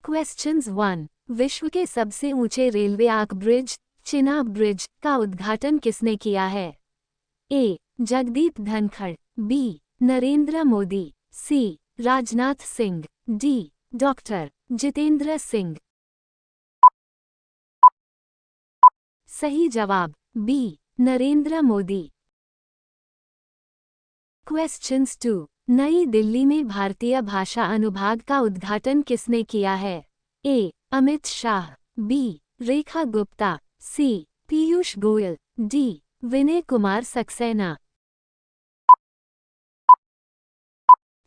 Questions 1। विश्व के सबसे ऊंचे railway arch bridge, Chenab bridge, का उद्घाटन किसने किया है? ए. जगदीप धनखड़, बी. नरेंद्र मोदी, सी. राजनाथ सिंह, डी. डॉक्टर जितेंद्र सिंह। सही जवाब बी. नरेंद्र मोदी। क्वेश्चंस 2। नई दिल्ली में भारतीय भाषा अनुभाग का उद्घाटन किसने किया है? A. Amit Shah, B. Rekha Gupta, C. Piyush Goyal, D. Vinay Kumar Saxena.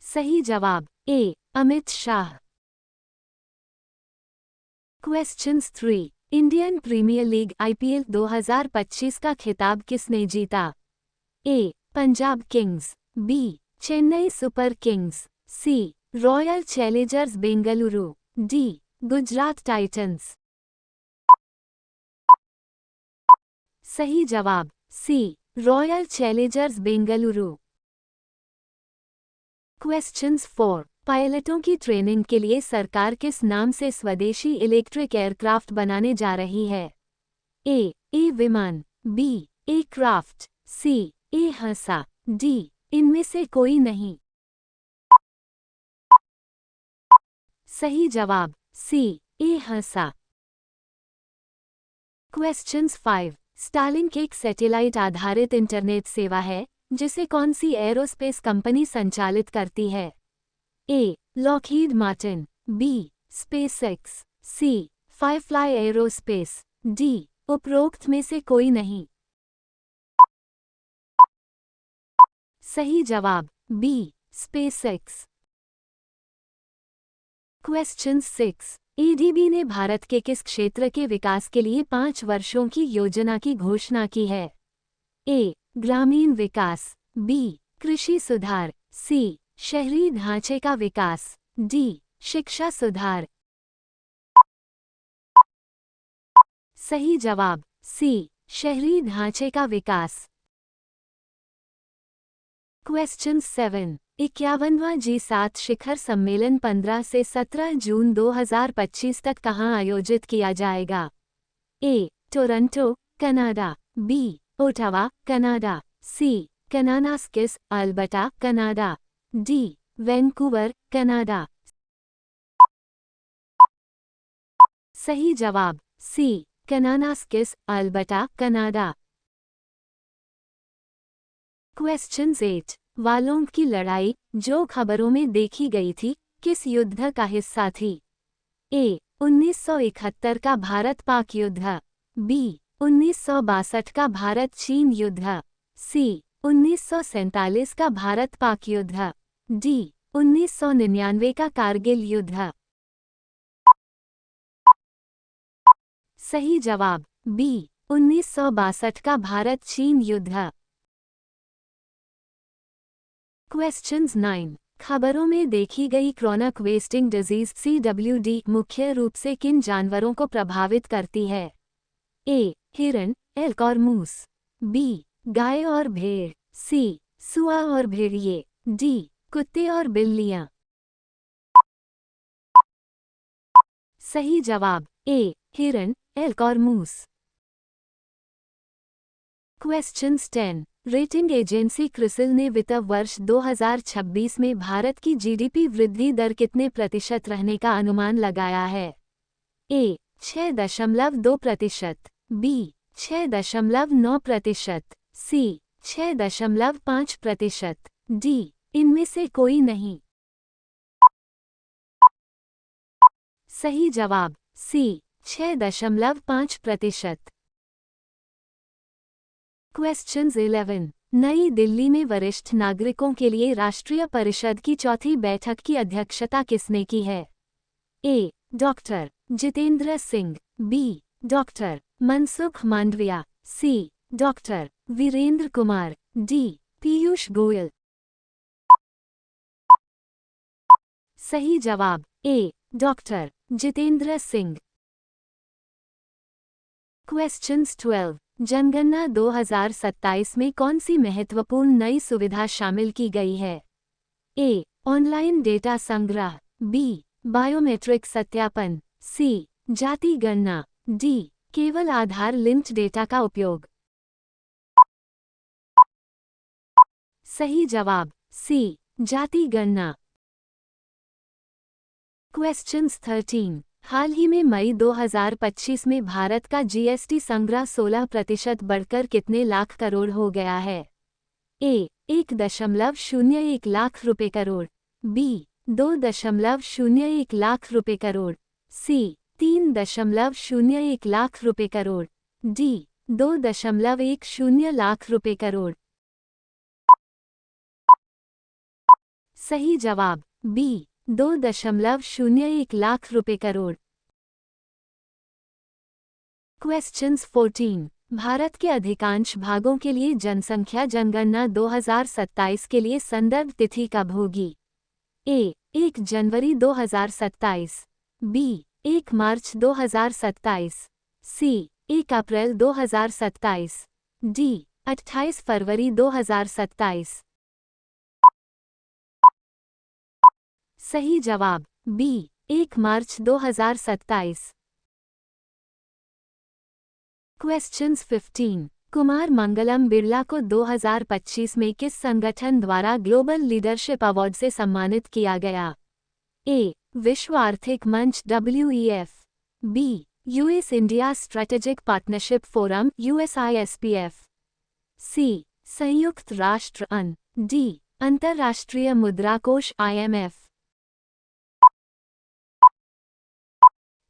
सही जवाब A. Amit Shah. Questions 3। Indian Premier League IPL 2025 का खिताब किसने जीता? A. Punjab Kings, B. Chennai Super Kings, C. Royal Challengers Bengaluru, D. Gujarat Titans. सही जवाब C. Royal Challengers Bengaluru. Questions 4। पायलटों की ट्रेनिंग के लिए सरकार किस नाम से स्वदेशी इलेक्ट्रिक एयरक्राफ्ट बनाने जा रही है? ए. विमान, बी. क्राफ्ट, सी. हंसा, डी. इनमें से कोई नहीं। सही जवाब सी. हंसा। क्वेश्चंस 5। स्टारलिंक एक सैटेलाइट आधारित इंटरनेट सेवा है जिसे कौन सी एरोस्पेस कंपनी संचालित करती है? A. Lockheed Martin, B. SpaceX, C. Firefly Aerospace, D. उपरोक्त में से कोई नहीं। सही जवाब बी. स्पेसएक्स। क्वेश्चन 6। ADB ने भारत के किस क्षेत्र के विकास के लिए 5 वर्षों की योजना की घोषणा की है? ए. ग्रामीण विकास, बी. कृषि सुधार, सी. शहरी ढांचे का विकास, डी. शिक्षा सुधार। सही जवाब सी. शहरी ढांचे का विकास। क्वेश्चन 7। 51वां G7 शिखर सम्मेलन 15 से 17 जून 2025 तक कहां आयोजित किया जाएगा? A. Toronto, Canada, B. Ottawa, Canada, C. Kananaskis, Alberta, Canada, D. Vancouver, Canada. सही जवाब C. Kananaskis, Alberta, Canada. Question 8। वालों की लड़ाई, जो खबरों में देखी गई थी, किस युद्ध का हिस्सा थी? ए. 1971 का भारत पाक युद्ध, बी. 1962 का भारत चीन युद्ध, सी. 1947 का भारत पाक युद्ध, डी. 1999 का कारगिल युद्ध। सही जवाब बी. 1962 का भारत चीन युद्ध। क्वेश्चंस 9। खबरों में देखी गई क्रॉनिक वेस्टिंग डिजीज CWD मुख्य रूप से किन जानवरों को प्रभावित करती है? ए. हिरन, एल्क और मूस, बी. गाय और भेड़, सी. सुआ और भेड़िए, डी. कुत्ते और बिल्लियां। सही जवाब ए. हिरन, एल्क और मूस। क्वेश्चंस 10। रेटिंग एजेंसी क्रिसिल ने वित्त वर्ष 2026 में भारत की GDP वृद्धि दर कितने प्रतिशत रहने का अनुमान लगाया है? ए. 6.2%, बी. 6.9%, सी. 6.5%, डी. इनमें से कोई नहीं। सही जवाब सी. 6.5%। क्वेश्चंस 11। नई दिल्ली में वरिष्ठ नागरिकों के लिए राष्ट्रीय परिषद की चौथी बैठक की अध्यक्षता किसने की है? A. Doctor Jitendra Singh, B. Doctor Mansukh Mandaviya, C. Doctor Virendra Kumar, D. Piyush Goyal. सही जवाब A. Doctor Jitendra Singh. Questions 12। जनगणना 2027 में कौन सी महत्वपूर्ण नई सुविधा शामिल की गई है? ए. ऑनलाइन डेटा संग्रह, बी. बायोमेट्रिक सत्यापन। सी, जाति गणना। डी, केवल आधार लिंक्ड डेटा का उपयोग। सही जवाब सी, जाति गणना। क्वेश्चंस 13। हाल ही में मई 2025 में भारत का जीएसटी संग्रह 16% बढ़कर कितने लाख करोड़ हो गया है? ए, 1.01 लाख रुपए करोड़। बी, 2.01 लाख रुपए करोड़। सी, 3.01 लाख रुपए करोड़। डी, 2.10 लाख रुपए करोड़। सही जवाब बी, 2.01 लाख रुपए करोड़। क्वेश्चंस 14। भारत के अधिकांश भागों के लिए जनसंख्या जनगणना 2027 के लिए संदर्भ तिथि कब होगी? ए, 1 जनवरी 2027। बी, 1 मार्च 2027। सी, 1 अप्रैल 2027। डी, 28 फरवरी 2027। सही जवाब बी, 1 मार्च 2027। क्वेश्चंस 15। कुमार मंगलम बिरला को 2025 में किस संगठन द्वारा ग्लोबल लीडरशिप अवार्ड से सम्मानित किया गया? ए, विश्व आर्थिक मंच WEF। B, US India strategic partnership forum USISPF। C, संयुक्त राष्ट्र अन। डी, अंतर्राष्ट्रीय मुद्रा कोष IMF।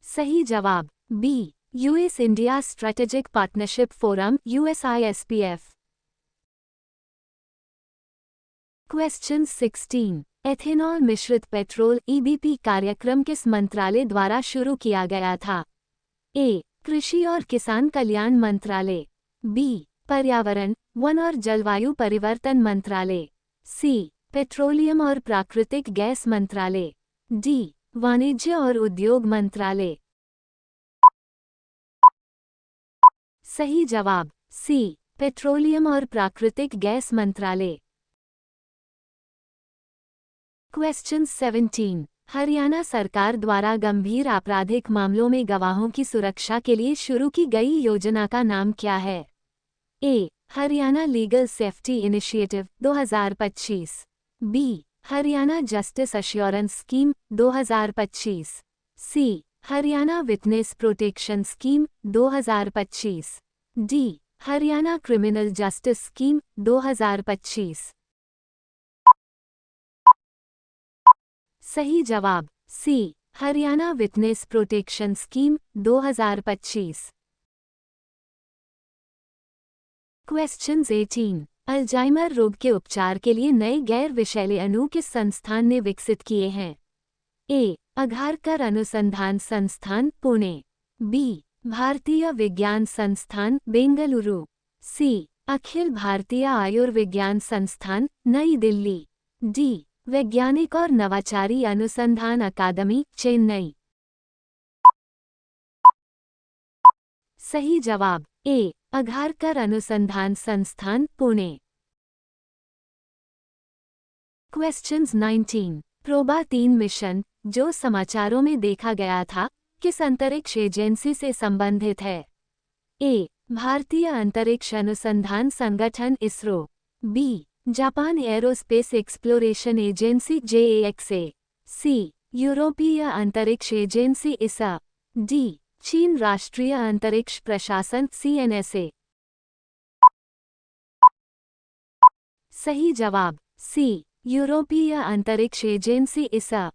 सही जवाब B, US India strategic partnership forum USISPF। Question 16। Ethanol मिश्रित पेट्रोल EBP कार्यक्रम किस मंत्रालय द्वारा शुरू किया गया था? ए, कृषि और किसान कल्याण मंत्रालय। बी, पर्यावरण, वन और जलवायु परिवर्तन मंत्रालय। सी, पेट्रोलियम और प्राकृतिक गैस मंत्रालय। डी, वाणिज्य और उद्योग मंत्रालय। सही जवाब सी, पेट्रोलियम और प्राकृतिक गैस मंत्रालय। क्वेश्चन 17। हरियाणा सरकार द्वारा गंभीर आपराधिक मामलों में गवाहों की सुरक्षा के लिए शुरू की गई योजना का नाम क्या है? A, Haryana legal safety initiative 2025। B, Haryana justice assurance scheme 2025। C, Haryana witness protection scheme 2025। D, Haryana criminal justice scheme 2025। सही जवाब C, Haryana witness protection scheme 2025। Questions 18। Alzheimer रोग के उपचार के लिए नए गैर विषैले अणु किस संस्थान ने विकसित किए हैं? ए, अघारकर अनुसंधान संस्थान पुणे। बी, भारतीय विज्ञान संस्थान बेंगलुरु। सी, अखिल भारतीय आयुर्विज्ञान संस्थान नई दिल्ली। डी, वैज्ञानिक और नवाचारी अनुसंधान अकादमी चेन्नई। सही जवाब ए, अघारकर अनुसंधान संस्थान पुणे। क्वेश्चंस 19। प्रोबा 3 मिशन जो समाचारों में देखा गया था किस अंतरिक्ष एजेंसी से संबंधित है? ए, भारतीय अंतरिक्ष अनुसंधान संगठन ISRO. B, Japan aerospace exploration agency JAXA। C, यूरोपीय अंतरिक्ष एजेंसी ESA। डी, चीन राष्ट्रीय अंतरिक्ष प्रशासन CNSA। सही जवाब सी, यूरोपीय अंतरिक्ष एजेंसी ESA।